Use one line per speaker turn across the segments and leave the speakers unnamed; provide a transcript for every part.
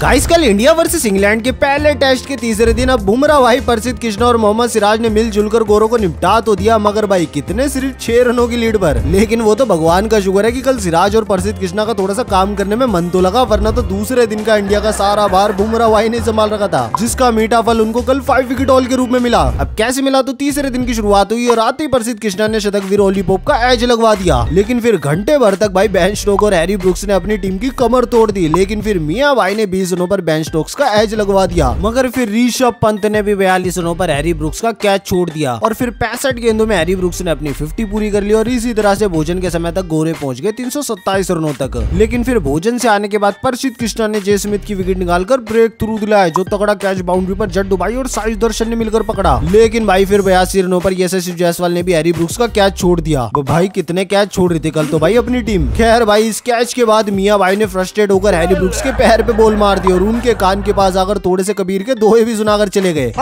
Guys कल India versus England के पहले टेस्ट के तीसरे दिन अब बुमराह भाई, प्रसिद्ध कृष्णा और मोहम्मद सिराज ने मिलजुल कर गोरों को निपटा तो दिया, मगर भाई कितने, सिर्फ 6 रनों की लीड पर। लेकिन वो तो भगवान का शुक्र है कि कल सिराज और प्रसिद्ध कृष्णा का थोड़ा सा काम करने में मन तो लगा, वरना तो दूसरे दिन का इंडिया का सारा भार बुमराह भाई ने संभाल रखा था, जिसका मीठा फल उनको कल 5 विकेट हॉल के रूप में मिला। अब कैसे मिला, तो तीसरे दिन की शुरुआत हुई और आते ही प्रसिद्ध कृष्णा ने शतकवीर ओली पोप का एज लगवा दिया। लेकिन फिर घंटे भर तक भाई बेन स्टोक्स और हैरी ब्रुक्स ने अपनी टीम की कमर तोड़ दी। लेकिन फिर मियां भाई ने 20 रनों पर बेन स्टोक्स का एज लगवा दिया, मगर फिर ऋषभ पंत ने भी 42 रनों पर हैरी ब्रुक्स का कैच छोड़ दिया और फिर 65 गेंदों में हैरी ब्रुक्स ने अपनी 50 पूरी कर ली और इसी तरह से भोजन के समय तक गोरे पहुंच गए 327 रनों तक। लेकिन फिर भोजन से आने के बाद प्रसिद्ध कृष्णा ने जे स्मिथ की विकेट निकालकर ब्रेक थ्रू दिलाया, जो तगड़ा कैच बाउंड्री पर जड्डू भाई और साई दर्शन ने मिलकर पकड़ा। लेकिन भाई फिर 82 रनों पर यशस्वी जायसवाल ने भी हैरी ब्रुक्स का कैच छोड़ दिया। भाई कितने कैच छोड़ रही थी कल तो भाई अपनी टीम। खैर भाई इस कैच के बाद मियां भाई ने फ्रस्ट्रेट होकर हैरी ब्रुक्स के पैर पे बॉल मार दी और उनके कान के पास आकर थोड़े से कबीर के दोहे भी सुनाकर चले गए।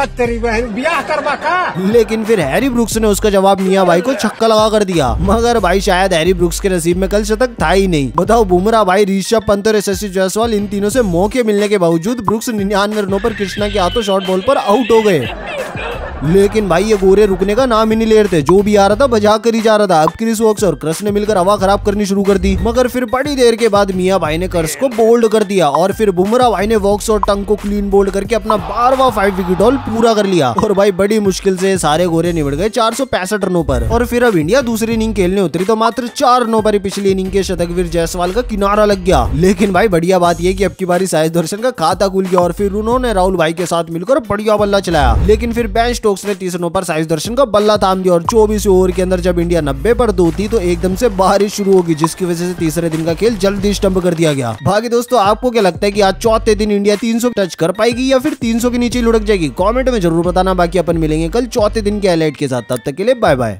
लेकिन फिर हैरी ब्रुक्स ने उसका जवाब मियां भाई को छक्का लगा कर दिया, मगर भाई शायद हैरी ब्रुक्स के नसीब में कल शतक था ही नहीं। बताओ बुमराह भाई, ऋषभ पंत और यशस्वी जायसवाल, इन तीनों से मौके मिलने के बावजूद ब्रुक्स 99 रनों पर कृष्णा के हाथों शॉर्ट बॉल पर आउट हो गए। लेकिन भाई ये गोरे रुकने का नाम ही नहीं ले रहे थे, जो भी आ रहा था बजा कर ही जा रहा था। अब क्रिस वोक्स और क्रस ने मिलकर हवा खराब करनी शुरू कर दी, मगर फिर बड़ी देर के बाद मियां भाई ने क्रस को बोल्ड कर दिया और फिर बुमराह भाई ने वोक्स और टंग को क्लीन बोल्ड करके अपना 12वां 5 विकेट हॉल पूरा कर लिया। और भाई बड़ी मुश्किल से सारे गोरे निबट गए 465 रनों पर। और फिर अब इंडिया दूसरी इनिंग खेलने उतरी तो मात्र 4 रनों पर पिछली इनिंग के शतकवीर जायसवाल का किनारा लग गया। लेकिन भाई बढ़िया बात यह कि अब की बारी साई दर्शन का खाता खुल गया और फिर उन्होंने राहुल भाई के साथ मिलकर बढ़िया बल्ला चलाया। लेकिन फिर बेन स्टोक्स ने 30 रनों पर साई दर्शन का बल्ला थाम दिया और 24 ओवर के अंदर जब इंडिया 90 पर 2 थी तो एकदम से बारिश शुरू होगी, जिसकी वजह से तीसरे दिन का खेल जल्दी स्टंप कर दिया गया। बाकी दोस्तों आपको क्या लगता है कि आज चौथे दिन इंडिया 300 टच कर पाएगी या फिर 300 के नीचे लुढ़क जाएगी? कमेंट में जरूर बताना। बाकी अपन मिलेंगे कल चौथे दिन के हाईलाइट के साथ, तब तक के लिए बाय बाय।